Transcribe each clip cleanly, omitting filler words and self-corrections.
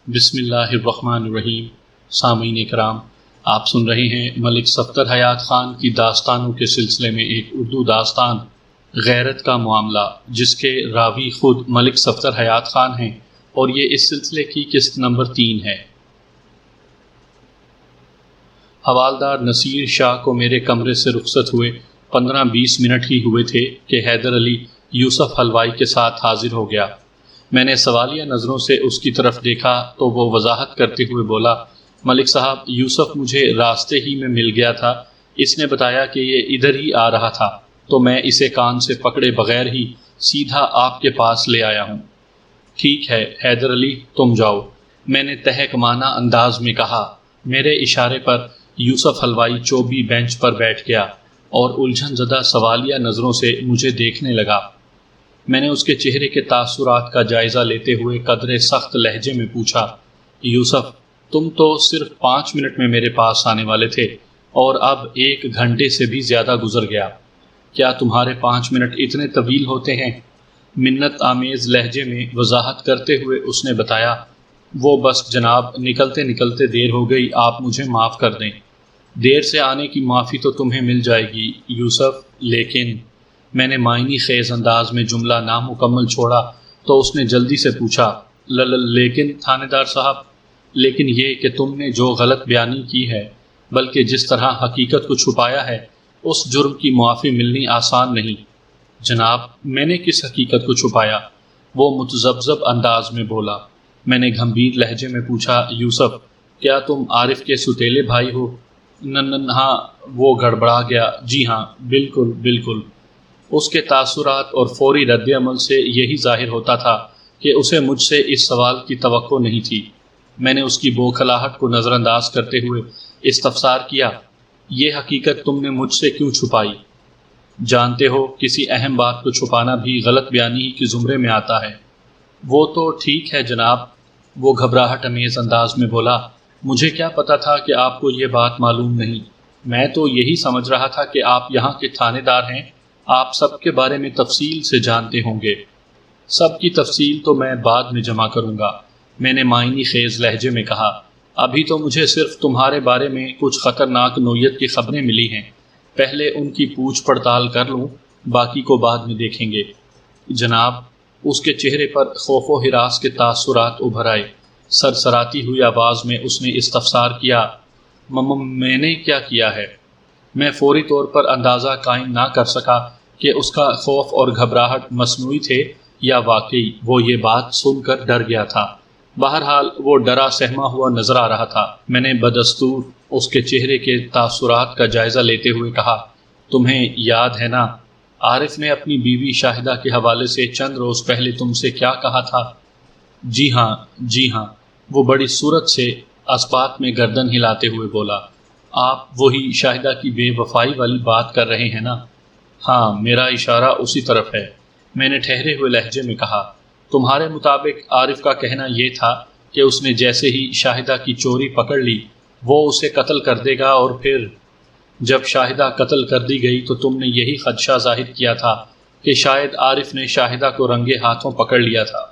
بسم اللہ الرحمن الرحیم۔ سامعین اکرام، آپ سن رہے ہیں ملک صفدر حیات خان کی داستانوں کے سلسلے میں ایک اردو داستان غیرت کا معاملہ، جس کے راوی خود ملک صفدر حیات خان ہیں، اور یہ اس سلسلے کی قسط نمبر 3 ہے۔ حوالدار نصیر شاہ کو میرے کمرے سے رخصت ہوئے 15-20 منٹ ہی ہوئے تھے کہ حیدر علی یوسف حلوائی کے ساتھ حاضر ہو گیا۔ میں نے سوالیہ نظروں سے اس کی طرف دیکھا تو وہ وضاحت کرتے ہوئے بولا، ملک صاحب، یوسف مجھے راستے ہی میں مل گیا تھا، اس نے بتایا کہ یہ ادھر ہی آ رہا تھا، تو میں اسے کان سے پکڑے بغیر ہی سیدھا آپ کے پاس لے آیا ہوں۔ ٹھیک ہے حیدر علی، تم جاؤ، میں نے تہکمانہ انداز میں کہا۔ میرے اشارے پر یوسف حلوائی چوبی بینچ پر بیٹھ گیا اور الجھن زدہ سوالیہ نظروں سے مجھے دیکھنے لگا۔ میں نے اس کے چہرے کے تاثرات کا جائزہ لیتے ہوئے قدرے سخت لہجے میں پوچھا، یوسف، تم تو صرف 5 منٹ میں میرے پاس آنے والے تھے اور اب 1 گھنٹے سے بھی زیادہ گزر گیا، کیا تمہارے 5 منٹ اتنے طویل ہوتے ہیں؟ منت آمیز لہجے میں وضاحت کرتے ہوئے اس نے بتایا، وہ بس جناب، نکلتے نکلتے دیر ہو گئی، آپ مجھے معاف کر دیں۔ دیر سے آنے کی معافی تو تمہیں مل جائے گی یوسف، لیکن میں نے معنی خیز انداز میں جملہ نامکمل چھوڑا تو اس نے جلدی سے پوچھا، لیکن تھانے دار صاحب، لیکن یہ کہ تم نے جو غلط بیانی کی ہے، بلکہ جس طرح حقیقت کو چھپایا ہے، اس جرم کی معافی ملنی آسان نہیں۔ جناب، میں نے کس حقیقت کو چھپایا؟ وہ متذبذب انداز میں بولا۔ میں نے گھمبیر لہجے میں پوچھا، یوسف، کیا تم عارف کے ستیلے بھائی ہو؟ ہاں، وہ گڑبڑا گیا، جی ہاں، بالکل بالکل۔ اس کے تاثرات اور فوری رد عمل سے یہی ظاہر ہوتا تھا کہ اسے مجھ سے اس سوال کی توقع نہیں تھی۔ میں نے اس کی بوکھلاہٹ کو نظر انداز کرتے ہوئے استفسار کیا، یہ حقیقت تم نے مجھ سے کیوں چھپائی؟ جانتے ہو، کسی اہم بات کو چھپانا بھی غلط بیانی کے زمرے میں آتا ہے۔ وہ تو ٹھیک ہے جناب، وہ گھبراہٹ امیز انداز میں بولا، مجھے کیا پتا تھا کہ آپ کو یہ بات معلوم نہیں؟ میں تو یہی سمجھ رہا تھا کہ آپ یہاں کے تھانے دار ہیں، آپ سب کے بارے میں تفصیل سے جانتے ہوں گے۔ سب کی تفصیل تو میں بعد میں جمع کروں گا، میں نے معنی خیز لہجے میں کہا، ابھی تو مجھے صرف تمہارے بارے میں کچھ خطرناک نوعیت کی خبریں ملی ہیں، پہلے ان کی پوچھ پڑتال کر لوں، باقی کو بعد میں دیکھیں گے۔ جناب، اس کے چہرے پر خوف و ہراس کے تاثرات ابھر آئے۔ سرسراتی ہوئی آواز میں اس نے استفسار کیا، میں نے کیا کیا ہے؟ میں فوری طور پر اندازہ قائم نہ کر سکا کہ اس کا خوف اور گھبراہٹ مصنوعی تھے یا واقعی وہ یہ بات سن کر ڈر گیا تھا۔ بہرحال وہ ڈرا سہما ہوا نظر آ رہا تھا۔ میں نے بدستور اس کے چہرے کے تاثرات کا جائزہ لیتے ہوئے کہا، تمہیں یاد ہے نا، عارف نے اپنی بیوی شاہدہ کے حوالے سے چند روز پہلے تم سے کیا کہا تھا؟ جی ہاں، جی ہاں، وہ بڑی صورت سے اسبات میں گردن ہلاتے ہوئے بولا، آپ وہی شاہدہ کی بے وفائی والی بات کر رہے ہیں نا؟ ہاں، میرا اشارہ اسی طرف ہے، میں نے ٹھہرے ہوئے لہجے میں کہا۔ تمہارے مطابق عارف کا کہنا یہ تھا کہ اس نے جیسے ہی شاہدہ کی چوری پکڑ لی، وہ اسے قتل کر دے گا، اور پھر جب شاہدہ قتل کر دی گئی تو تم نے یہی خدشہ ظاہر کیا تھا کہ شاید عارف نے شاہدہ کو رنگے ہاتھوں پکڑ لیا تھا،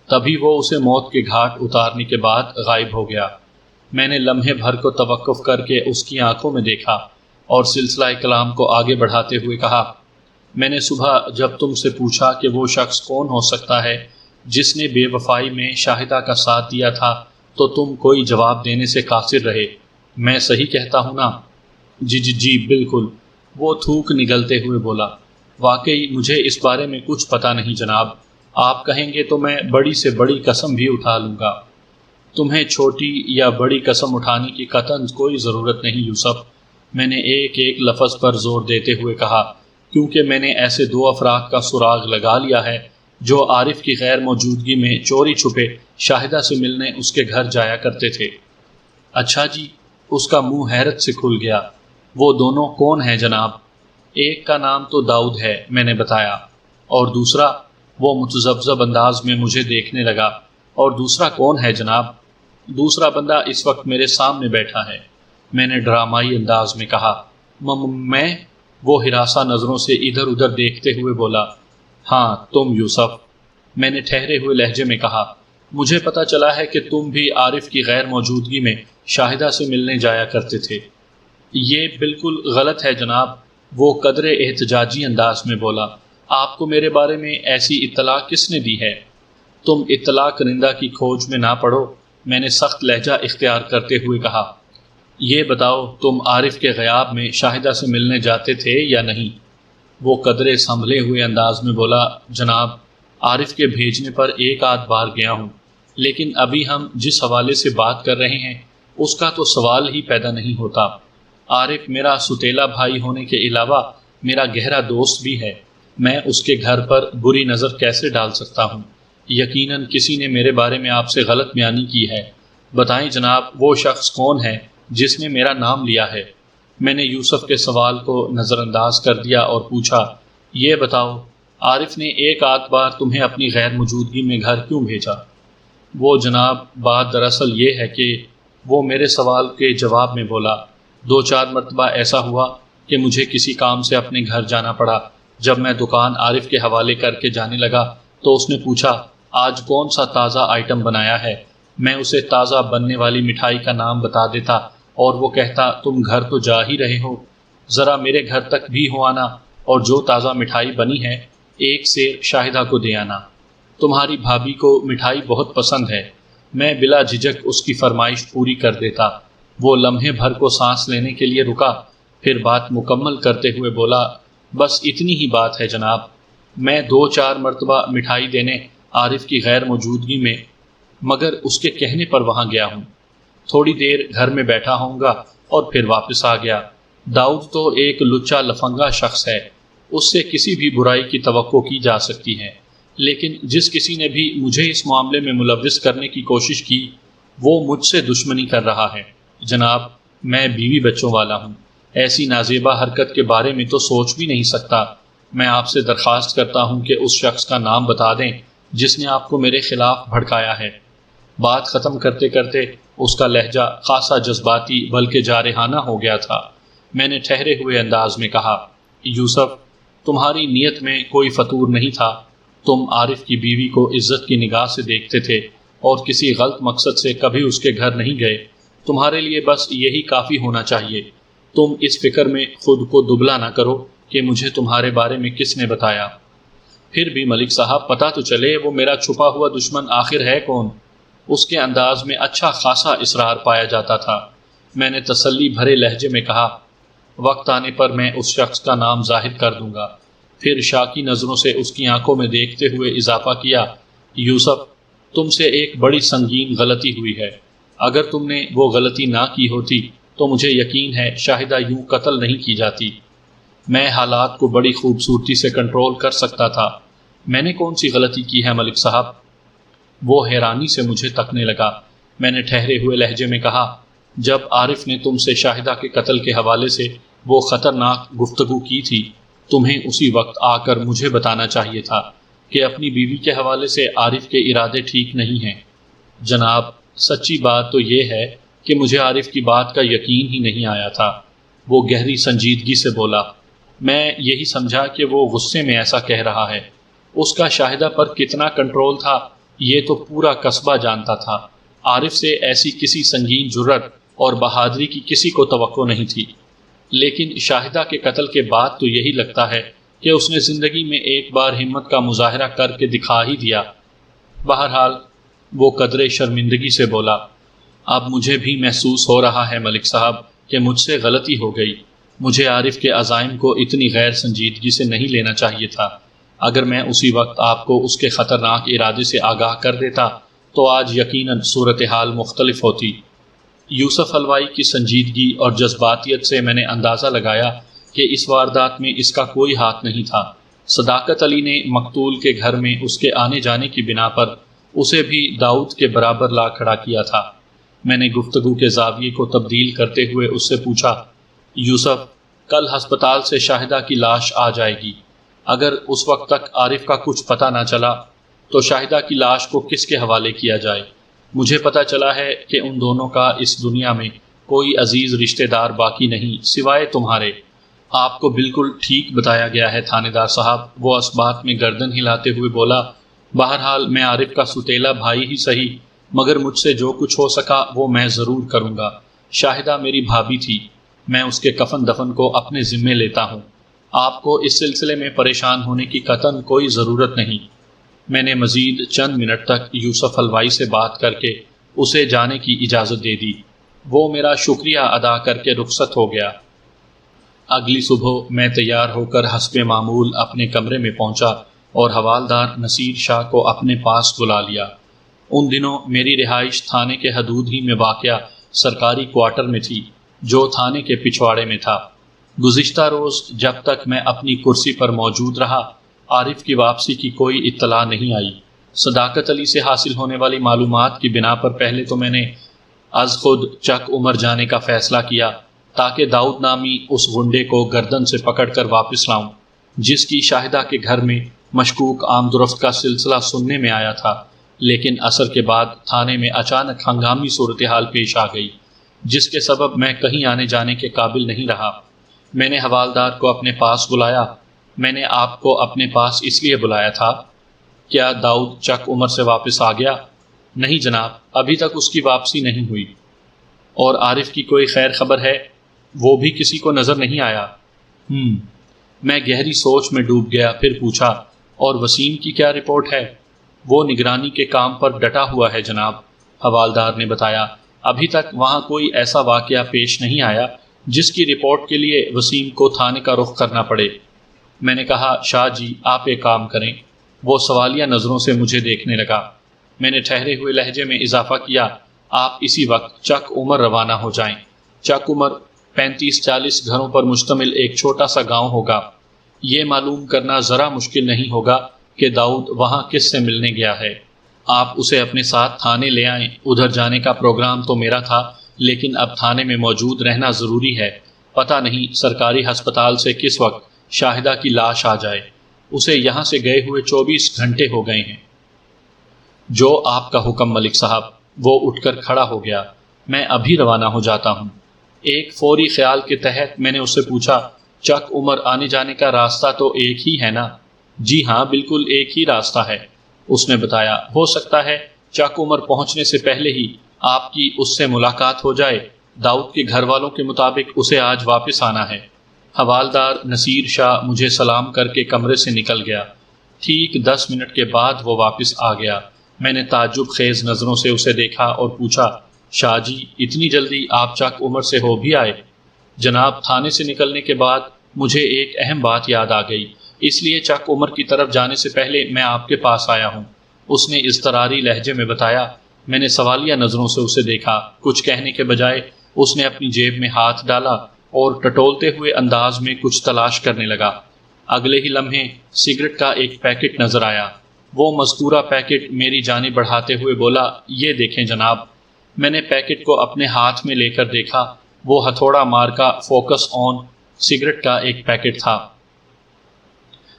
تبھی وہ اسے موت کے گھاٹ اتارنے کے بعد غائب ہو گیا۔ میں نے لمحے بھر کو توقف کر کے اس کی آنکھوں میں دیکھا اور سلسلہ کلام کو آگے بڑھاتے ہوئے کہا، میں نے صبح جب تم سے پوچھا کہ وہ شخص کون ہو سکتا ہے جس نے بے وفائی میں شاہدہ کا ساتھ دیا تھا، تو تم کوئی جواب دینے سے قاصر رہے۔ میں صحیح کہتا ہوں نا؟ جی جی جی بالکل، وہ تھوک نگلتے ہوئے بولا، واقعی مجھے اس بارے میں کچھ پتہ نہیں جناب، آپ کہیں گے تو میں بڑی سے بڑی قسم بھی اٹھا لوں گا۔ تمہیں چھوٹی یا بڑی قسم اٹھانے کی قطعاً کوئی ضرورت نہیں یوسف، میں نے ایک ایک لفظ پر زور دیتے ہوئے کہا، کیونکہ میں نے ایسے 2 افراد کا سراغ لگا لیا ہے جو عارف کی غیر موجودگی میں چوری چھپے شاہدہ سے ملنے اس کے گھر جایا کرتے تھے۔ اچھا جی، اس کا منہ حیرت سے کھل گیا۔ وہ دونوں کون ہیں جناب؟ ایک کا نام تو داؤد ہے، میں نے بتایا، اور دوسرا؟ وہ متذبذب انداز میں مجھے دیکھنے لگا، اور دوسرا کون ہے جناب؟ دوسرا بندہ اس وقت میرے سامنے بیٹھا ہے، میں نے ڈرامائی انداز میں کہا۔ میں؟ وہ ہراساں نظروں سے ادھر ادھر دیکھتے ہوئے بولا، ہاں تم یوسف، میں نے ٹھہرے ہوئے لہجے میں کہا۔ مجھے پتہ چلا ہے کہ تم بھی عارف کی غیر موجودگی میں شاہدہ سے ملنے جایا کرتے تھے۔ یہ بالکل غلط ہے جناب، وہ قدر احتجاجی انداز میں بولا۔ آپ کو میرے بارے میں ایسی اطلاع کس نے دی ہے؟ تم اطلاع کرندہ کی کھوج میں نہ پڑو، میں نے سخت لہجہ اختیار کرتے ہوئے کہا۔ یہ بتاؤ تم عارف کے غیاب میں شاہدہ سے ملنے جاتے تھے یا نہیں؟ وہ قدرے سنبھلے ہوئے انداز میں بولا، جناب عارف کے بھیجنے پر ایک آدھ بار گیا ہوں، لیکن ابھی ہم جس حوالے سے بات کر رہے ہیں اس کا تو سوال ہی پیدا نہیں ہوتا۔ عارف میرا ستیلا بھائی ہونے کے علاوہ میرا گہرا دوست بھی ہے، میں اس کے گھر پر بری نظر کیسے ڈال سکتا ہوں؟ یقیناً کسی نے میرے بارے میں آپ سے غلط بیانی کی ہے۔ بتائیں جناب وہ شخص کون ہے جس نے میرا نام لیا ہے؟ میں نے یوسف کے سوال کو نظر انداز کر دیا اور پوچھا، یہ بتاؤ عارف نے ایک آدھ بار تمہیں اپنی غیر موجودگی میں گھر کیوں بھیجا؟ وہ جناب بات دراصل یہ ہے کہ وہ میرے سوال کے جواب میں بولا، 2-4 مرتبہ ایسا ہوا کہ مجھے کسی کام سے اپنے گھر جانا پڑا۔ جب میں دکان عارف کے حوالے کر کے جانے لگا تو اس نے پوچھا، آج کون سا تازہ آئٹم بنایا ہے؟ میں اسے تازہ بننے والی مٹھائی کا نام بتا دیتا اور وہ کہتا، تم گھر تو جا ہی رہے ہو، ذرا میرے گھر تک بھی ہو آنا اور جو تازہ مٹھائی بنی ہے ایک سیر شاہدہ کو دے آنا۔ تمہاری بھابھی کو مٹھائی بہت پسند ہے۔ میں بلا جھجک اس کی فرمائش پوری کر دیتا۔ وہ لمحے بھر کو سانس لینے کے لیے رکا، پھر بات مکمل کرتے ہوئے بولا، بس اتنی ہی بات ہے جناب، میں 2-4 مرتبہ مٹھائی دینے عارف کی غیر موجودگی میں مگر اس کے کہنے پر وہاں گیا ہوں۔ تھوڑی دیر گھر میں بیٹھا ہوں گا اور پھر واپس آ گیا۔ داؤد تو ایک لچا لفنگا شخص ہے، اس سے کسی بھی برائی کی توقع کی جا سکتی ہے، لیکن جس کسی نے بھی مجھے اس معاملے میں ملوث کرنے کی کوشش کی وہ مجھ سے دشمنی کر رہا ہے۔ جناب میں بیوی بچوں والا ہوں، ایسی نازیبا حرکت کے بارے میں تو سوچ بھی نہیں سکتا۔ میں آپ سے درخواست کرتا ہوں کہ اس شخص کا نام بتا دیں جس نے آپ کو میرے خلاف بھڑکایا ہے۔ بات ختم کرتے کرتے اس کا لہجہ خاصا جذباتی بلکہ جارحانہ ہو گیا تھا۔ میں نے ٹھہرے ہوئے انداز میں کہا، یوسف تمہاری نیت میں کوئی فتور نہیں تھا، تم عارف کی بیوی کو عزت کی نگاہ سے دیکھتے تھے اور کسی غلط مقصد سے کبھی اس کے گھر نہیں گئے۔ تمہارے لیے بس یہی کافی ہونا چاہیے۔ تم اس فکر میں خود کو دبلا نہ کرو کہ مجھے تمہارے بارے میں کس نے بتایا۔ پھر بھی ملک صاحب پتہ تو چلے وہ میرا چھپا ہوا دشمن آخر ہے کون؟ اس کے انداز میں اچھا خاصا اصرار پایا جاتا تھا۔ میں نے تسلی بھرے لہجے میں کہا، وقت آنے پر میں اس شخص کا نام ظاہر کر دوں گا۔ پھر شاکی نظروں سے اس کی آنکھوں میں دیکھتے ہوئے اضافہ کیا، یوسف تم سے ایک بڑی سنگین غلطی ہوئی ہے۔ اگر تم نے وہ غلطی نہ کی ہوتی تو مجھے یقین ہے شاہدہ یوں قتل نہیں کی جاتی۔ میں حالات کو بڑی خوبصورتی سے کنٹرول کر سکتا تھا۔ میں نے کون سی غلطی کی ہے ملک صاحب؟ وہ حیرانی سے مجھے تکنے لگا۔ میں نے ٹھہرے ہوئے لہجے میں کہا، جب عارف نے تم سے شاہدہ کے قتل کے حوالے سے وہ خطرناک گفتگو کی تھی، تمہیں اسی وقت آ کر مجھے بتانا چاہیے تھا کہ اپنی بیوی کے حوالے سے عارف کے ارادے ٹھیک نہیں ہیں۔ جناب سچی بات تو یہ ہے کہ مجھے عارف کی بات کا یقین ہی نہیں آیا تھا۔ وہ گہری سنجیدگی سے بولا۔ میں یہی سمجھا کہ وہ غصے میں ایسا کہہ رہا ہے۔ اس کا شاہدہ پر کتنا کنٹرول تھا یہ تو پورا قصبہ جانتا تھا۔ عارف سے ایسی کسی سنگین جرأت اور بہادری کی کسی کو توقع نہیں تھی، لیکن شاہدہ کے قتل کے بعد تو یہی لگتا ہے کہ اس نے زندگی میں ایک بار ہمت کا مظاہرہ کر کے دکھا ہی دیا۔ بہرحال وہ قدرے شرمندگی سے بولا، اب مجھے بھی محسوس ہو رہا ہے ملک صاحب کہ مجھ سے غلطی ہو گئی۔ مجھے عارف کے عزائم کو اتنی غیر سنجیدگی سے نہیں لینا چاہیے تھا۔ اگر میں اسی وقت آپ کو اس کے خطرناک ارادے سے آگاہ کر دیتا تو آج یقیناً صورتحال مختلف ہوتی۔ یوسف حلوائی کی سنجیدگی اور جذباتیت سے میں نے اندازہ لگایا کہ اس واردات میں اس کا کوئی ہاتھ نہیں تھا۔ صداقت علی نے مقتول کے گھر میں اس کے آنے جانے کی بنا پر اسے بھی داؤد کے برابر لا کھڑا کیا تھا۔ میں نے گفتگو کے زاویے کو تبدیل کرتے ہوئے اس سے پوچھا، یوسف کل ہسپتال سے شاہدہ کی لاش آ جائے گی، اگر اس وقت تک عارف کا کچھ پتہ نہ چلا تو شاہدہ کی لاش کو کس کے حوالے کیا جائے؟ مجھے پتہ چلا ہے کہ ان دونوں کا اس دنیا میں کوئی عزیز رشتہ دار باقی نہیں سوائے تمہارے۔ آپ کو بالکل ٹھیک بتایا گیا ہے تھانے دار صاحب، وہ اس بات میں گردن ہلاتے ہوئے بولا، بہرحال میں عارف کا ستیلا بھائی ہی صحیح، مگر مجھ سے جو کچھ ہو سکا وہ میں ضرور کروں گا۔ شاہدہ میری بھابھی تھی، میں اس کے کفن دفن کو اپنے ذمے لیتا ہوں۔ آپ کو اس سلسلے میں پریشان ہونے کی قطعاً کوئی ضرورت نہیں۔ میں نے مزید چند منٹ تک یوسف حلوائی سے بات کر کے اسے جانے کی اجازت دے دی۔ وہ میرا شکریہ ادا کر کے رخصت ہو گیا۔ اگلی صبح میں تیار ہو کر حسب معمول اپنے کمرے میں پہنچا اور حوالدار نصیر شاہ کو اپنے پاس بلا لیا۔ ان دنوں میری رہائش تھانے کے حدود ہی میں واقع سرکاری کوارٹر میں تھی، جو تھانے کے پچھواڑے میں تھا۔ گزشتہ روز جب تک میں اپنی کرسی پر موجود رہا، عارف کی واپسی کی کوئی اطلاع نہیں آئی۔ صداقت علی سے حاصل ہونے والی معلومات کی بنا پر پہلے تو میں نے از خود چک عمر جانے کا فیصلہ کیا، تاکہ داؤد نامی اس غنڈے کو گردن سے پکڑ کر واپس لاؤں، جس کی شاہدہ کے گھر میں مشکوک آمد و رفت کا سلسلہ سننے میں آیا تھا۔ لیکن عصر کے بعد تھانے میں اچانک ہنگامی صورتحال پیش آ گئی، جس کے سبب میں کہیں آنے جانے کے قابل نہیں رہا۔ میں نے حوالدار کو اپنے پاس بلایا۔ میں نے آپ کو اپنے پاس اس لیے بلایا تھا، کیا داؤد چک عمر سے واپس آ گیا؟ نہیں جناب، ابھی تک اس کی واپسی نہیں ہوئی۔ اور عارف کی کوئی خیر خبر ہے؟ وہ بھی کسی کو نظر نہیں آیا۔ میں گہری سوچ میں ڈوب گیا، پھر پوچھا، اور وسیم کی کیا رپورٹ ہے؟ وہ نگرانی کے کام پر ڈٹا ہوا ہے جناب، حوالدار نے بتایا۔ ابھی تک وہاں کوئی ایسا واقعہ پیش نہیں آیا جس کی رپورٹ کے لیے وسیم کو تھانے کا رخ کرنا پڑے۔ میں نے کہا، شاہ جی آپ ایک کام کریں۔ وہ سوالیہ نظروں سے مجھے دیکھنے لگا۔ میں نے ٹھہرے ہوئے لہجے میں اضافہ کیا، آپ اسی وقت چک عمر روانہ ہو جائیں۔ چک عمر 35-40 گھروں پر مشتمل ایک چھوٹا سا گاؤں ہوگا۔ یہ معلوم کرنا ذرا مشکل نہیں ہوگا کہ داؤد وہاں کس سے ملنے گیا ہے۔ آپ اسے اپنے ساتھ تھانے لے آئیں۔ ادھر جانے کا پروگرام تو میرا تھا، لیکن اب تھانے میں موجود رہنا ضروری ہے۔ پتہ نہیں سرکاری ہسپتال سے کس وقت شاہدہ کی لاش آ جائے۔ اسے یہاں سے گئے ہوئے 24 گھنٹے ہو گئے ہیں۔ جو آپ کا حکم ملک صاحب۔ وہ اٹھ کر کھڑا ہو گیا۔ میں ابھی روانہ ہو جاتا ہوں۔ ایک فوری خیال کے تحت میں نے اس سے پوچھا، چک عمر آنے جانے کا راستہ تو ایک ہی ہے نا؟ جی ہاں، بالکل ایک ہی راستہ ہے، اس نے بتایا۔ ہو سکتا ہے چک عمر پہنچنے سے پہلے ہی آپ کی اس سے ملاقات ہو جائے۔ داؤد کے گھر والوں کے مطابق اسے آج واپس آنا ہے۔ حوالدار نصیر شاہ مجھے سلام کر کے کمرے سے نکل گیا۔ ٹھیک 10 منٹ کے بعد وہ واپس آ گیا۔ میں نے تعجب خیز نظروں سے اسے دیکھا اور پوچھا، شاہ جی اتنی جلدی آپ چک عمر سے ہو بھی آئے؟ جناب، تھانے سے نکلنے کے بعد مجھے ایک اہم بات یاد آ گئی، اس لیے چک عمر کی طرف جانے سے پہلے میں آپ کے پاس آیا ہوں، اس نے اضطراری لہجے میں بتایا۔ میں نے سوالیہ نظروں سے اسے دیکھا۔ کچھ کہنے کے بجائے اس نے اپنی جیب میں ہاتھ ڈالا اور ٹٹولتے ہوئے انداز میں کچھ تلاش کرنے لگا۔ اگلے ہی لمحے سگریٹ کا ایک پیکٹ نظر آیا۔ وہ مذکورہ پیکٹ میری جانب بڑھاتے ہوئے بولا، یہ دیکھیں جناب۔ میں نے پیکٹ کو اپنے ہاتھ میں لے کر دیکھا۔ وہ ہتھوڑا مارکا فوکس آن سگریٹ کا ایک پیکٹ تھا۔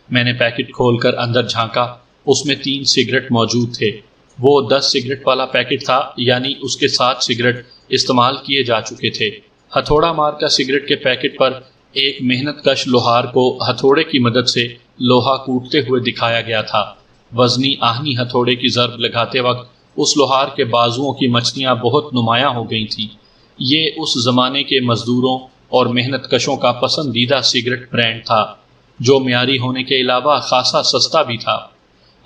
میں نے پیکٹ کھول کر اندر جھانکا۔ اس میں 3 سگریٹ موجود تھے۔ وہ 10 سگریٹ والا پیکٹ تھا، یعنی اس کے 7 سگریٹ استعمال کیے جا چکے تھے۔ ہتھوڑا مارکا سگریٹ کے پیکٹ پر ایک محنت کش لوہار کو ہتھوڑے کی مدد سے لوہا کوٹتے ہوئے دکھایا گیا تھا۔ وزنی آہنی ہتھوڑے کی ضرب لگاتے وقت اس لوہار کے بازوؤں کی مچھلیاں بہت نمایاں ہو گئی تھیں۔ یہ اس زمانے کے مزدوروں اور محنت کشوں کا پسندیدہ سگریٹ برانڈ تھا، جو معیاری ہونے کے علاوہ خاصا سستا بھی تھا۔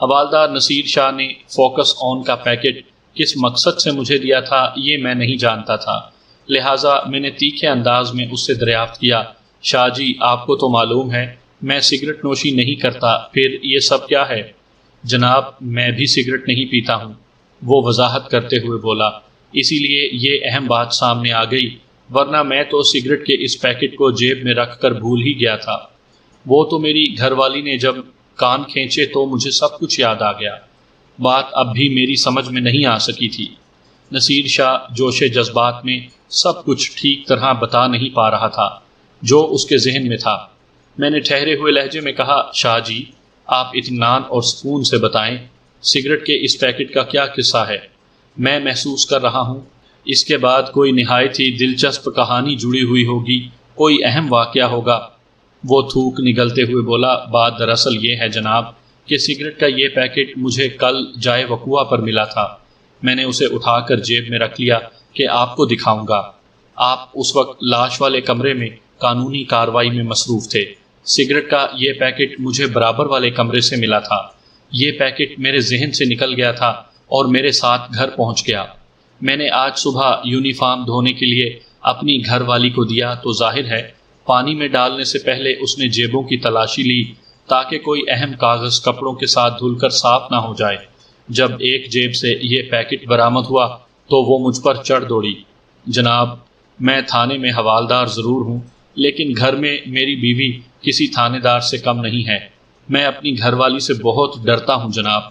حوالدار نصیر شاہ نے فوکس آن کا پیکٹ کس مقصد سے مجھے دیا تھا یہ میں نہیں جانتا تھا، لہٰذا میں نے تیکھے انداز میں اس سے دریافت کیا، شاہ جی آپ کو تو معلوم ہے میں سگریٹ نوشی نہیں کرتا، پھر یہ سب کیا ہے؟ جناب، میں بھی سگریٹ نہیں پیتا ہوں، وہ وضاحت کرتے ہوئے بولا، اسی لیے یہ اہم بات سامنے آ گئی، ورنہ میں تو سگریٹ کے اس پیکٹ کو جیب میں رکھ کر بھول ہی گیا تھا۔ وہ تو میری گھر والی نے جب کان کھینچے تو مجھے سب کچھ یاد آ گیا۔ بات اب بھی میری سمجھ میں نہیں آ سکی تھی۔ نصیر شاہ جوش جذبات میں سب کچھ ٹھیک طرح بتا نہیں پا رہا تھا جو اس کے ذہن میں تھا۔ میں نے ٹھہرے ہوئے لہجے میں کہا، شاہ جی آپ اطمینان اور سکون سے بتائیں، سگریٹ کے اس پیکٹ کا کیا قصہ ہے؟ میں محسوس کر رہا ہوں اس کے بعد کوئی نہایت ہی دلچسپ کہانی جڑی ہوئی ہوگی، کوئی اہم واقعہ ہوگا۔ وہ تھوک نگلتے ہوئے بولا، بات دراصل یہ ہے جناب کہ سگریٹ کا یہ پیکٹ مجھے کل جائے وقوع پر ملا تھا۔ میں نے اسے اٹھا کر جیب میں رکھ لیا کہ آپ کو دکھاؤں گا۔ آپ اس وقت لاش والے کمرے میں قانونی کارروائی میں مصروف تھے۔ سگریٹ کا یہ پیکٹ مجھے برابر والے کمرے سے ملا تھا۔ یہ پیکٹ میرے ذہن سے نکل گیا تھا اور میرے ساتھ گھر پہنچ گیا۔ میں نے آج صبح یونیفارم دھونے کے لیے اپنی گھر والی کو دیا تو ظاہر ہے پانی میں ڈالنے سے پہلے اس نے جیبوں کی تلاشی لی تاکہ کوئی اہم کاغذ کپڑوں کے ساتھ دھل کر صاف نہ ہو جائے۔ جب ایک جیب سے یہ پیکٹ برآمد ہوا تو وہ مجھ پر چڑھ دوڑی۔ جناب، میں تھانے میں حوالدار ضرور ہوں، لیکن گھر میں میری بیوی کسی تھانے دار سے کم نہیں ہے۔ میں اپنی گھر والی سے بہت ڈرتا ہوں جناب۔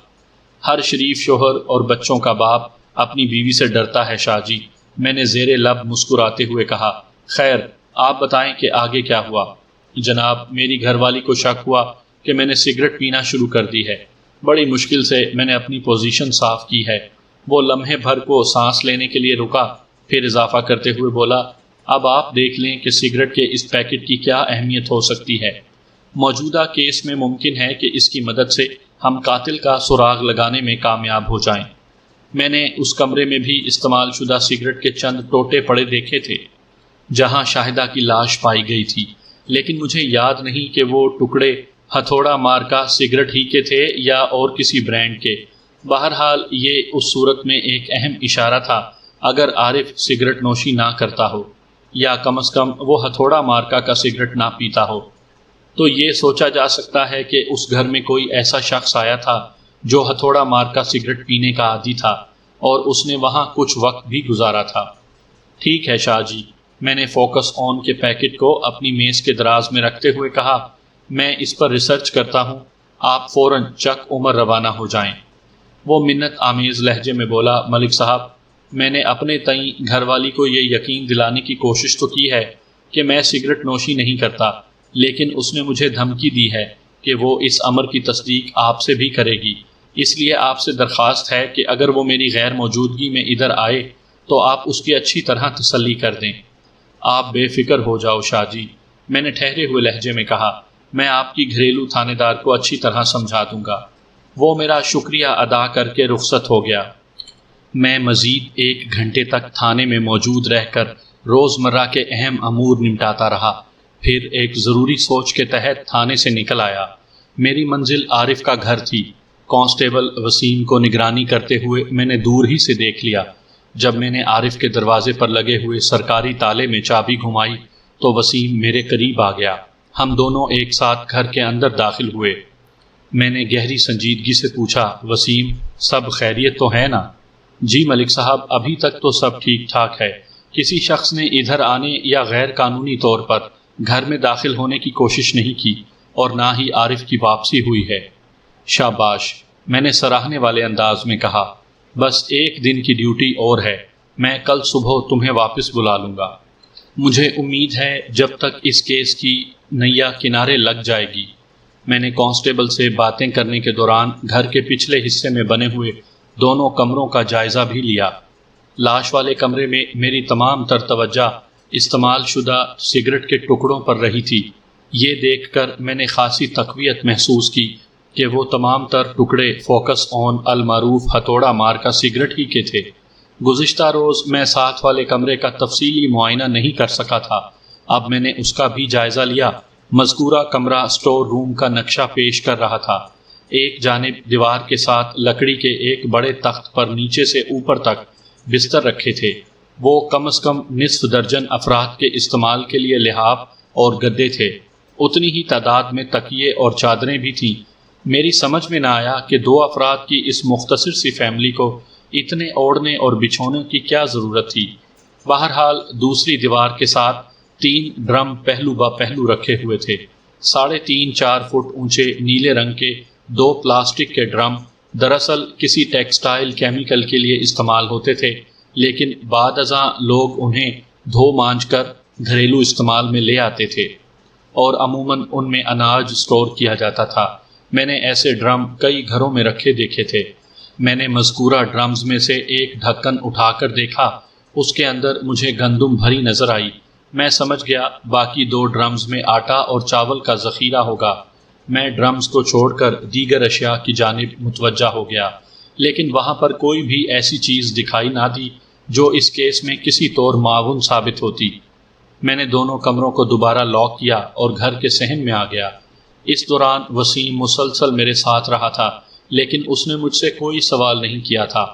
ہر شریف شوہر اور بچوں کا باپ اپنی بیوی سے ڈرتا ہے شاہ جی، میں نے زیر لب مسکراتے ہوئے کہا۔ خیر، آپ بتائیں کہ آگے کیا ہوا؟ جناب، میری گھر والی کو شک ہوا کہ میں نے سگریٹ پینا شروع کر دی ہے۔ بڑی مشکل سے میں نے اپنی پوزیشن صاف کی ہے۔ وہ لمحے بھر کو سانس لینے کے لیے رکا، پھر اضافہ کرتے ہوئے بولا، اب آپ دیکھ لیں کہ سگریٹ کے اس پیکٹ کی کیا اہمیت ہو سکتی ہے۔ موجودہ کیس میں ممکن ہے کہ اس کی مدد سے ہم قاتل کا سراغ لگانے میں کامیاب ہو جائیں۔ میں نے اس کمرے میں بھی استعمال شدہ سگریٹ کے چند ٹوٹے پڑے دیکھے تھے جہاں شاہدہ کی لاش پائی گئی تھی، لیکن مجھے یاد نہیں کہ وہ ٹکڑے ہتھوڑا مارکا سگریٹ ہی کے تھے یا اور کسی برانڈ کے۔ بہرحال یہ اس صورت میں ایک اہم اشارہ تھا اگر عارف سگریٹ نوشی نہ کرتا ہو، یا کم از کم وہ ہتھوڑا مارکا کا سگریٹ نہ پیتا ہو، تو یہ سوچا جا سکتا ہے کہ اس گھر میں کوئی ایسا شخص آیا تھا جو ہتھوڑا مارکا سگریٹ پینے کا عادی تھا اور اس نے وہاں کچھ وقت بھی گزارا تھا۔ ٹھیک ہے شاہ جی، میں نے فوکس آن کے پیکٹ کو اپنی میز کے دراز میں رکھتے ہوئے کہا، میں اس پر ریسرچ کرتا ہوں، آپ فوراً چک عمر روانہ ہو جائیں۔ وہ منت آمیز لہجے میں بولا، ملک صاحب، میں نے اپنے تئیں گھر والی کو یہ یقین دلانے کی کوشش تو کی ہے کہ میں سگریٹ نوشی نہیں کرتا، لیکن اس نے مجھے دھمکی دی ہے کہ وہ اس امر کی تصدیق آپ سے بھی کرے گی۔ اس لیے آپ سے درخواست ہے کہ اگر وہ میری غیر موجودگی میں ادھر آئے تو آپ اس کی اچھی طرح تسلی کر دیں۔ آپ بے فکر ہو جاؤ شاہ جی، میں نے ٹھہرے ہوئے لہجے میں کہا، میں آپ کی گھریلو تھانے دار کو اچھی طرح سمجھا دوں گا۔ وہ میرا شکریہ ادا کر کے رخصت ہو گیا۔ میں مزید 1 گھنٹے تک تھانے میں موجود رہ کر روزمرہ کے اہم امور نمٹاتا رہا، پھر ایک ضروری سوچ کے تحت تھانے سے نکل آیا۔ میری منزل عارف کا گھر تھی۔ کانسٹیبل وسیم کو نگرانی کرتے ہوئے میں نے دور ہی سے دیکھ لیا۔ جب میں نے عارف کے دروازے پر لگے ہوئے سرکاری تالے میں چابی گھمائی تو وسیم میرے قریب آ گیا۔ ہم دونوں ایک ساتھ گھر کے اندر داخل ہوئے۔ میں نے گہری سنجیدگی سے پوچھا، وسیم، سب خیریت تو ہے نا؟ جی ملک صاحب، ابھی تک تو سب ٹھیک ٹھاک ہے۔ کسی شخص نے ادھر آنے یا غیر قانونی طور پر گھر میں داخل ہونے کی کوشش نہیں کی اور نہ ہی عارف کی واپسی ہوئی ہے۔ شاباش، میں نے سراہنے والے انداز میں کہا، بس 1 دن کی ڈیوٹی اور ہے، میں کل صبح تمہیں واپس بلا لوں گا۔ مجھے امید ہے جب تک اس کیس کی نیا کنارے لگ جائے گی۔ میں نے کانسٹیبل سے باتیں کرنے کے دوران گھر کے پچھلے حصے میں بنے ہوئے دونوں کمروں کا جائزہ بھی لیا۔ لاش والے کمرے میں میری تمام تر توجہ استعمال شدہ سگریٹ کے ٹکڑوں پر رہی تھی۔ یہ دیکھ کر میں نے خاصی تقویت محسوس کی کہ وہ تمام تر ٹکڑے فوکس آن المعروف ہتھوڑا مارکا سگریٹ ہی کے تھے۔ گزشتہ روز میں ساتھ والے کمرے کا تفصیلی معائنہ نہیں کر سکا تھا، اب میں نے اس کا بھی جائزہ لیا۔ مذکورہ کمرہ سٹور روم کا نقشہ پیش کر رہا تھا۔ ایک جانب دیوار کے ساتھ لکڑی کے ایک بڑے تخت پر نیچے سے اوپر تک بستر رکھے تھے۔ وہ کم از کم نصف درجن افراد کے استعمال کے لیے لحاف اور گدے تھے۔ اتنی ہی تعداد میں تکیے اور چادریں بھی تھیں۔ میری سمجھ میں نہ آیا کہ 2 افراد کی اس مختصر سی فیملی کو اتنے اوڑھنے اور بچھونے کی کیا ضرورت تھی۔ بہرحال دوسری دیوار کے ساتھ 3 ڈرم پہلو با پہلو رکھے ہوئے تھے۔ 3.5-4 فٹ اونچے نیلے رنگ کے 2 پلاسٹک کے ڈرم دراصل کسی ٹیکسٹائل کیمیکل کے لیے استعمال ہوتے تھے، لیکن بعد ازاں لوگ انہیں دھو مانج کر گھریلو استعمال میں لے آتے تھے اور عموماً ان میں اناج سٹور کیا جاتا تھا۔ میں نے ایسے ڈرم کئی گھروں میں رکھے دیکھے تھے۔ میں نے مذکورہ ڈرمز میں سے ایک ڈھکن اٹھا کر دیکھا، اس کے اندر مجھے گندم بھری نظر آئی۔ میں سمجھ گیا باقی 2 ڈرمز میں آٹا اور چاول کا ذخیرہ ہوگا۔ میں ڈرمز کو چھوڑ کر دیگر اشیاء کی جانب متوجہ ہو گیا، لیکن وہاں پر کوئی بھی ایسی چیز دکھائی نہ دی جو اس کیس میں کسی طور معاون ثابت ہوتی۔ میں نے دونوں کمروں کو دوبارہ لاک کیا اور گھر کے صحن میں آ گیا۔ اس دوران وسیم مسلسل میرے ساتھ رہا تھا، لیکن اس نے مجھ سے کوئی سوال نہیں کیا تھا۔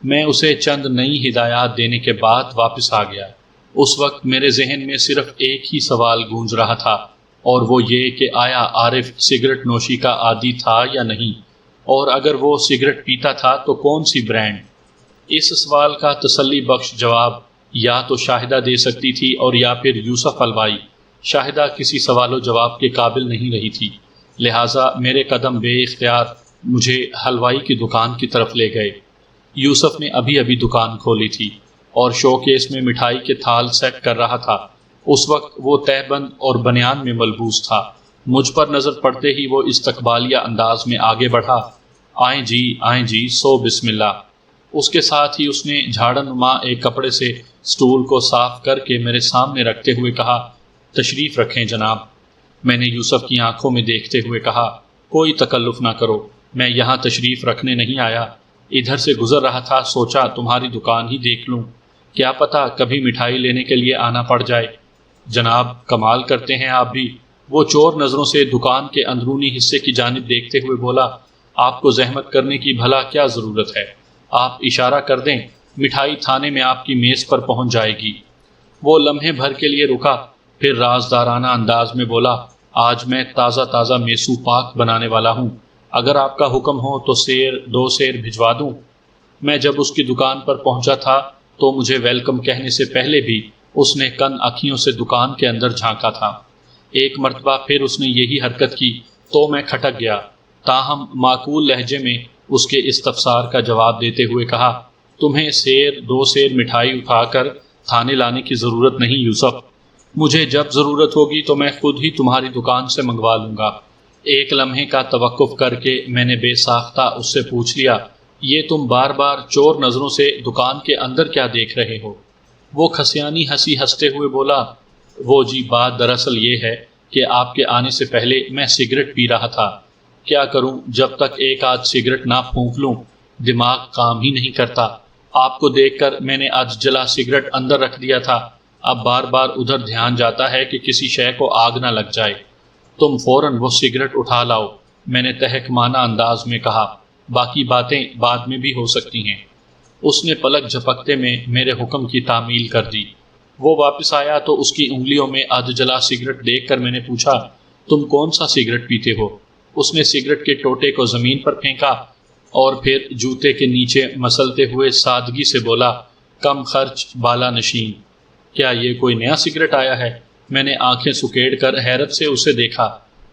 میں اسے چند نئی ہدایات دینے کے بعد واپس آ گیا۔ اس وقت میرے ذہن میں صرف ایک ہی سوال گونج رہا تھا، اور وہ یہ کہ آیا عارف سگریٹ نوشی کا عادی تھا یا نہیں، اور اگر وہ سگریٹ پیتا تھا تو کون سی برانڈ؟ اس سوال کا تسلی بخش جواب یا تو شاہدہ دے سکتی تھی اور یا پھر یوسف حلوائی۔ شاہدہ کسی سوال و جواب کے قابل نہیں رہی تھی، لہٰذا میرے قدم بے اختیار مجھے حلوائی کی دکان کی طرف لے گئے۔ یوسف نے ابھی دکان کھولی تھی اور شو کیس میں مٹھائی کے تھال سیٹ کر رہا تھا۔ اس وقت وہ تہہ بند اور بنیان میں ملبوس تھا۔ مجھ پر نظر پڑتے ہی وہ استقبالیہ انداز میں آگے بڑھا، آئیں جی سو بسم اللہ۔ اس کے ساتھ ہی اس نے جھاڑن نما ایک کپڑے سے سٹول کو صاف کر کے میرے سامنے رکھتے ہوئے کہا، تشریف رکھیں جناب۔ میں نے یوسف کی آنکھوں میں دیکھتے ہوئے کہا، کوئی تکلف نہ کرو، میں یہاں تشریف رکھنے نہیں آیا، ادھر سے گزر رہا تھا، سوچا تمہاری دکان ہی دیکھ لوں، کیا پتہ کبھی مٹھائی لینے کے لیے آنا پڑ جائے۔ جناب کمال کرتے ہیں آپ بھی۔ وہ چور نظروں سے دکان کے اندرونی حصے کی جانب دیکھتے ہوئے بولا، آپ کو زحمت کرنے کی بھلا کیا ضرورت ہے، آپ اشارہ کر دیں، مٹھائی تھانے میں آپ کی میز پر پہنچ جائے گی۔ وہ لمحے بھر کے لیے رکا، پھر رازدارانہ انداز میں بولا، آج میں تازہ میسو پاک بنانے والا ہوں، اگر آپ کا حکم ہو تو دو سیر بھجوا دوں۔ میں جب اس کی دکان پر پہنچا تھا تو مجھے ویلکم کہنے سے پہلے بھی اس نے کن اکھیوں سے دکان کے اندر جھانکا تھا۔ ایک مرتبہ پھر اس نے یہی حرکت کی تو میں کھٹک گیا، تاہم معقول لہجے میں اس کے استفسار کا جواب دیتے ہوئے کہا، تمہیں دو سیر مٹھائی اٹھا کر تھانے لانے کی ضرورت نہیں یوسف، مجھے جب ضرورت ہوگی تو میں خود ہی تمہاری دکان سے منگوا لوں گا۔ ایک لمحے کا توقف کر کے میں نے بے ساختہ اس سے پوچھ لیا، یہ تم بار بار چور نظروں سے دکان کے اندر کیا دیکھ رہے ہو؟ وہ کھسیانی ہنسی ہنستے ہوئے بولا، وہ جی بات دراصل یہ ہے کہ آپ کے آنے سے پہلے میں سگریٹ پی رہا تھا، کیا کروں جب تک ایک آدھ سگریٹ نہ پھونک لوں دماغ کام ہی نہیں کرتا۔ آپ کو دیکھ کر میں نے آج جلا سگریٹ اندر رکھ دیا تھا، اب بار بار ادھر دھیان جاتا ہے کہ کسی شے کو آگ نہ لگ جائے۔ تم فوراً وہ سگریٹ اٹھا لاؤ، میں نے تحکمانہ انداز میں کہا، باقی باتیں بعد میں بھی ہو سکتی ہیں۔ اس نے پلک جھپکتے میں میرے حکم کی تعمیل کر دی۔ وہ واپس آیا تو اس کی انگلیوں میں آدھ جلا سگریٹ دیکھ کر میں نے پوچھا، تم کون سا سگریٹ پیتے ہو؟ اس نے سگریٹ کے ٹوٹے کو زمین پر پھینکا اور پھر جوتے کے نیچے مسلتے ہوئے سادگی سے بولا، کم خرچ بالا نشین۔ کیا یہ کوئی نیا سگریٹ آیا ہے؟ میں نے آنکھیں سکیڑ کر حیرت سے اسے دیکھا۔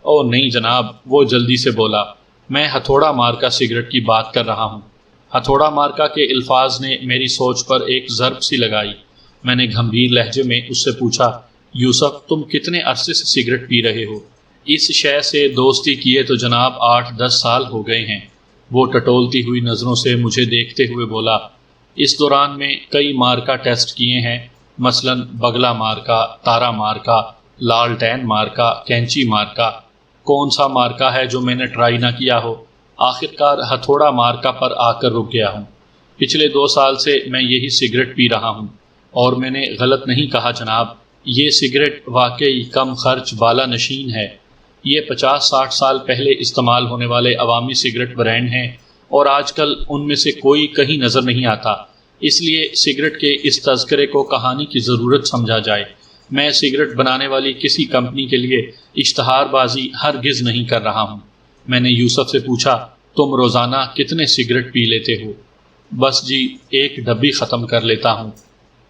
او نہیں جناب، وہ جلدی سے بولا، میں ہتھوڑا مارکا سگریٹ کی بات کر رہا ہوں۔ ہتھوڑا مارکا کے الفاظ نے میری سوچ پر ایک ضرب سی لگائی۔ میں نے گھمبیر لہجے میں اس سے پوچھا، یوسف تم کتنے عرصے سے سگریٹ پی رہے ہو؟ اس شے سے دوستی کیے تو جناب 8-10 سال ہو گئے ہیں۔ وہ ٹٹولتی ہوئی نظروں سے مجھے دیکھتے ہوئے بولا، اس دوران میں کئی مارکا ٹیسٹ کیے ہیں، مثلاً بگلا مارکا، تارا مارکا، لالٹین مارکا، کینچی مارکا۔ کون سا مارکا ہے جو میں نے ٹرائی نہ کیا ہو؟ آخرکار ہتھوڑا مارکا پر آ کر رک گیا ہوں۔ پچھلے 2 سال سے میں یہی سگریٹ پی رہا ہوں، اور میں نے غلط نہیں کہا جناب، یہ سگریٹ واقعی کم خرچ بالا نشین ہے۔ یہ 50-60 سال پہلے استعمال ہونے والے عوامی سگریٹ برانڈ ہیں، اور آج کل ان میں سے کوئی کہیں نظر نہیں آتا، اس لیے سگریٹ کے اس تذکرے کو کہانی کی ضرورت سمجھا جائے۔ میں سگریٹ بنانے والی کسی کمپنی کے لیے اشتہار بازی ہرگز نہیں کر رہا ہوں۔ میں نے یوسف سے پوچھا، تم روزانہ کتنے سگریٹ پی لیتے ہو؟ بس جی 1 ڈبی ختم کر لیتا ہوں۔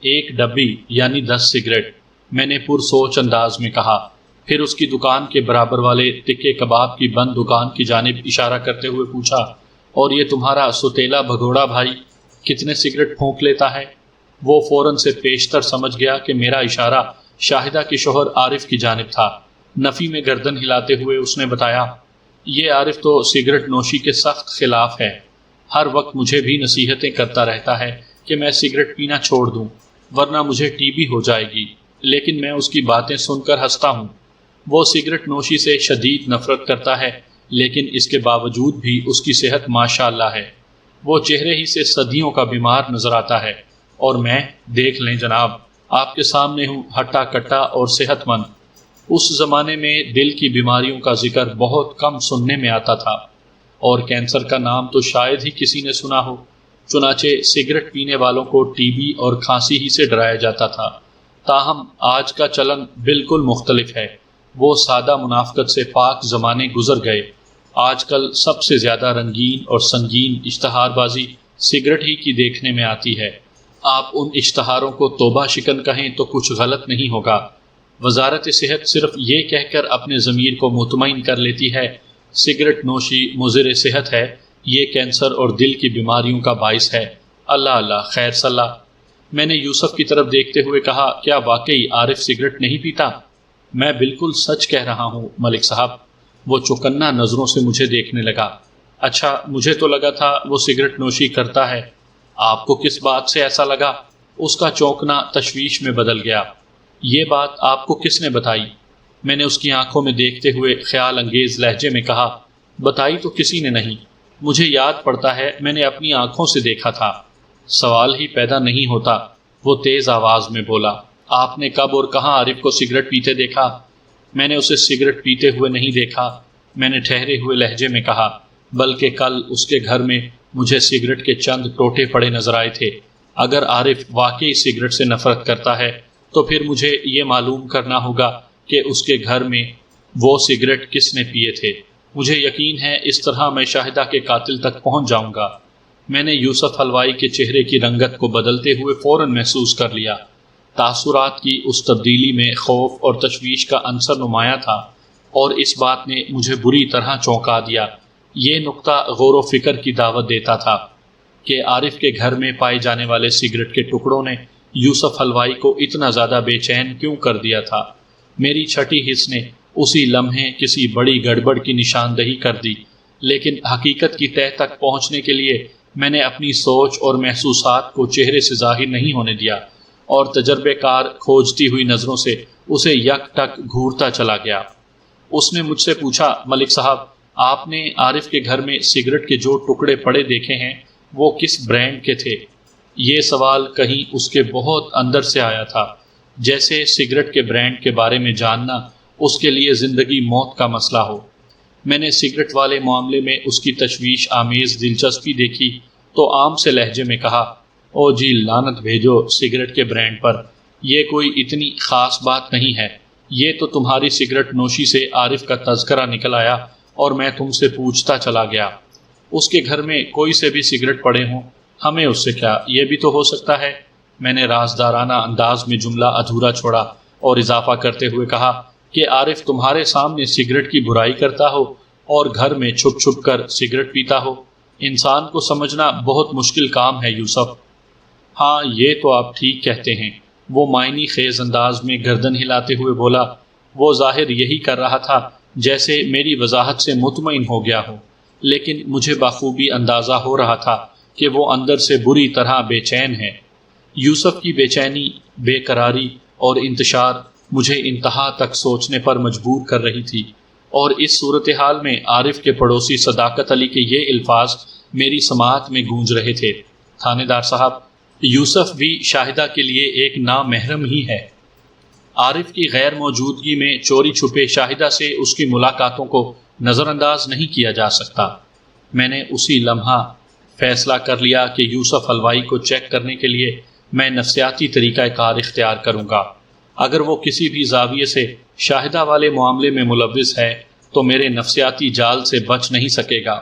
1 ڈبی یعنی 10 سگریٹ، میں نے پرسوچ انداز میں کہا، پھر اس کی دکان کے برابر والے تکے کباب کی بند دکان کی جانب اشارہ کرتے ہوئے پوچھا، اور یہ تمہارا ستیلا بھگوڑا بھائی کتنے سگریٹ پھونک لیتا ہے؟ وہ فوراً سے پیشتر سمجھ گیا کہ میرا اشارہ شاہدہ کے شوہر عارف کی جانب تھا۔ نفی میں گردن ہلاتے ہوئے اس نے بتایا، یہ عارف تو سگریٹ نوشی کے سخت خلاف ہے، ہر وقت مجھے بھی نصیحتیں کرتا رہتا ہے کہ میں سگریٹ پینا چھوڑ دوں ورنہ مجھے ٹی بی ہو جائے گی، لیکن میں اس کی باتیں سن کر ہنستا ہوں۔ وہ سگریٹ نوشی سے شدید نفرت کرتا ہے، لیکن اس کے باوجود بھی اس کی صحت ماشاءاللہ ہے۔ وہ چہرے ہی سے صدیوں کا بیمار نظر آتا ہے، اور میں، دیکھ لیں جناب، آپ کے سامنے ہوں، ہٹا کٹا اور صحت مند۔ اس زمانے میں دل کی بیماریوں کا ذکر بہت کم سننے میں آتا تھا، اور کینسر کا نام تو شاید ہی کسی نے سنا ہو۔ چنانچہ سگریٹ پینے والوں کو ٹی بی اور کھانسی ہی سے ڈرایا جاتا تھا۔ تاہم آج کا چلن بالکل مختلف ہے۔ وہ سادہ منافقت سے پاک زمانے گزر گئے۔ آج کل سب سے زیادہ رنگین اور سنگین اشتہار بازی سگریٹ ہی کی دیکھنے میں آتی ہے۔ آپ ان اشتہاروں کو توبہ شکن کہیں تو کچھ غلط نہیں ہوگا۔ وزارت صحت صرف یہ کہہ کر اپنے ضمیر کو مطمئن کر لیتی ہے، سگریٹ نوشی مضر صحت ہے، یہ کینسر اور دل کی بیماریوں کا باعث ہے۔ اللہ اللہ، خیر صلاح۔ میں نے یوسف کی طرف دیکھتے ہوئے کہا، کیا واقعی عارف سگریٹ نہیں پیتا؟ میں بالکل سچ کہہ رہا ہوں ملک صاحب۔ وہ چوکنا نظروں سے مجھے دیکھنے لگا۔ اچھا، مجھے تو لگا تھا وہ سگریٹ نوشی کرتا ہے۔ آپ کو کس بات سے ایسا لگا؟ اس کا چونکنا تشویش میں بدل گیا۔ یہ بات آپ کو کس نے بتائی؟ میں نے اس کی آنکھوں میں دیکھتے ہوئے خیال انگیز لہجے میں کہا، بتائی تو کسی نے نہیں، مجھے یاد پڑتا ہے میں نے اپنی آنکھوں سے دیکھا تھا۔ سوال ہی پیدا نہیں ہوتا، وہ تیز آواز میں بولا، آپ نے کب اور کہاں عارف کو سگریٹ پیتے دیکھا؟ میں نے اسے سگریٹ پیتے ہوئے نہیں دیکھا، میں نے ٹھہرے ہوئے لہجے میں کہا، بلکہ کل اس کے گھر میں مجھے سگریٹ کے چند ٹوٹے پڑے نظر آئے تھے۔ اگر عارف واقعی سگریٹ سے نفرت کرتا ہے تو پھر مجھے یہ معلوم کرنا ہوگا کہ اس کے گھر میں وہ سگریٹ کس نے پیے تھے۔ مجھے یقین ہے اس طرح میں شاہدہ کے قاتل تک پہنچ جاؤں گا۔ میں نے یوسف حلوائی کے چہرے کی رنگت کو بدلتے ہوئے فوراً محسوس کر لیا۔ تاثرات کی اس تبدیلی میں خوف اور تشویش کا عنصر نمایاں تھا، اور اس بات نے مجھے بری طرح چونکا دیا۔ یہ نقطہ غور و فکر کی دعوت دیتا تھا کہ عارف کے گھر میں پائے جانے والے سگریٹ کے ٹکڑوں نے یوسف حلوائی کو اتنا زیادہ بے چین کیوں کر دیا تھا۔ میری چھٹی حس نے اسی لمحے کسی بڑی گڑبڑ کی نشاندہی کر دی، لیکن حقیقت کی تہہ تک پہنچنے کے لیے میں نے اپنی سوچ اور محسوسات کو چہرے سے ظاہر نہیں ہونے دیا، اور تجربے کار کھوجتی ہوئی نظروں سے اسے یک ٹک گھورتا چلا گیا۔ اس نے مجھ سے پوچھا، ملک صاحب، آپ نے عارف کے گھر میں سگریٹ کے جو ٹکڑے پڑے دیکھے ہیں وہ کس برانڈ کے تھے؟ یہ سوال کہیں اس کے بہت اندر سے آیا تھا، جیسے سگریٹ کے برانڈ کے بارے میں جاننا اس کے لیے زندگی موت کا مسئلہ ہو۔ میں نے سگریٹ والے معاملے میں اس کی تشویش آمیز دلچسپی دیکھی تو عام سے لہجے میں کہا، او جی لعنت بھیجو سگریٹ کے برانڈ پر، یہ کوئی اتنی خاص بات نہیں ہے۔ یہ تو تمہاری سگریٹ نوشی سے عارف کا تذکرہ نکل آیا اور میں تم سے پوچھتا چلا گیا۔ اس کے گھر میں کوئی سے بھی سگریٹ پڑے ہوں، ہمیں اس سے کیا، یہ بھی تو ہو سکتا ہے۔ میں نے رازدارانہ انداز میں جملہ ادھورا چھوڑا اور اضافہ کرتے ہوئے کہا کہ عارف تمہارے سامنے سگریٹ کی برائی کرتا ہو اور گھر میں چھپ چھپ کر سگریٹ پیتا ہو، انسان کو سمجھنا بہت مشکل کام ہے یوسف۔ ہاں، یہ تو آپ ٹھیک کہتے ہیں، وہ معنی خیز انداز میں گردن ہلاتے ہوئے بولا۔ وہ ظاہر یہی کر رہا تھا جیسے میری وضاحت سے مطمئن ہو گیا ہو، لیکن مجھے بخوبی اندازہ ہو رہا تھا کہ وہ اندر سے بری طرح بے چین ہے۔ یوسف کی بے چینی، بے قراری اور انتشار مجھے انتہا تک سوچنے پر مجبور کر رہی تھی، اور اس صورتحال میں عارف کے پڑوسی صداقت علی کے یہ الفاظ میری سماعت میں گونج رہے تھے، تھانے دار صاحب، یوسف بھی شاہدہ کے لیے ایک نامحرم ہی ہے۔ عارف کی غیر موجودگی میں چوری چھپے شاہدہ سے اس کی ملاقاتوں کو نظر انداز نہیں کیا جا سکتا۔ میں نے اسی لمحہ فیصلہ کر لیا کہ یوسف حلوائی کو چیک کرنے کے لیے میں نفسیاتی طریقہ کار اختیار کروں گا۔ اگر وہ کسی بھی زاویے سے شاہدہ والے معاملے میں ملوث ہے تو میرے نفسیاتی جال سے بچ نہیں سکے گا۔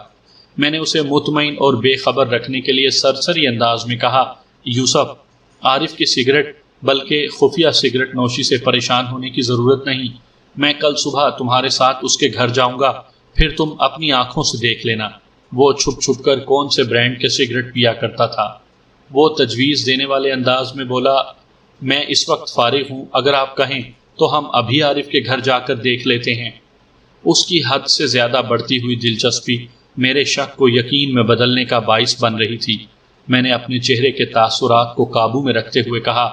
میں نے اسے مطمئن اور بے خبر رکھنے کے لیے سرسری انداز میں کہا، یوسف، عارف کی سگریٹ بلکہ خفیہ سگریٹ نوشی سے پریشان ہونے کی ضرورت نہیں۔ میں کل صبح تمہارے ساتھ اس کے گھر جاؤں گا، پھر تم اپنی آنکھوں سے دیکھ لینا وہ چھپ چھپ کر کون سے برانڈ کے سگریٹ پیا کرتا تھا۔ وہ تجویز دینے والے انداز میں بولا، میں اس وقت فارغ ہوں، اگر آپ کہیں تو ہم ابھی عارف کے گھر جا کر دیکھ لیتے ہیں۔ اس کی حد سے زیادہ بڑھتی ہوئی دلچسپی میرے شک کو یقین میں بدلنے کا باعث بن رہی تھی۔ میں نے اپنے چہرے کے تاثرات کو قابو میں رکھتے ہوئے کہا،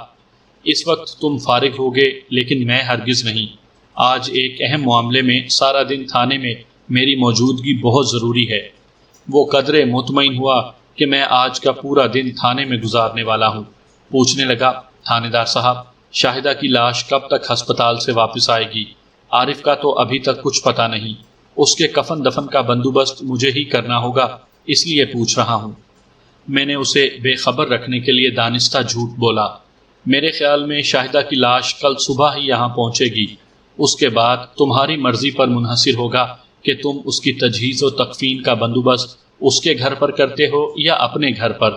اس وقت تم فارغ ہوگے لیکن میں ہرگز نہیں۔ آج ایک اہم معاملے میں سارا دن تھانے میں میری موجودگی بہت ضروری ہے۔ وہ قدرے مطمئن ہوا کہ میں آج کا پورا دن تھانے میں گزارنے والا ہوں۔ پوچھنے لگا، تھانے دار صاحب، شاہدہ کی لاش کب تک ہسپتال سے واپس آئے گی؟ عارف کا تو ابھی تک کچھ پتہ نہیں۔ اس کے کفن دفن کا بندوبست مجھے ہی کرنا ہوگا، اس لیے پوچھ رہا ہوں۔ میں نے اسے بے خبر رکھنے کے لیے دانستہ جھوٹ بولا۔ میرے خیال میں شاہدہ کی لاش کل صبح ہی یہاں پہنچے گی۔ اس کے بعد تمہاری مرضی پر منحصر ہوگا کہ تم اس کی تجہیز و تکفین کا بندوبست اس کے گھر پر کرتے ہو یا اپنے گھر پر۔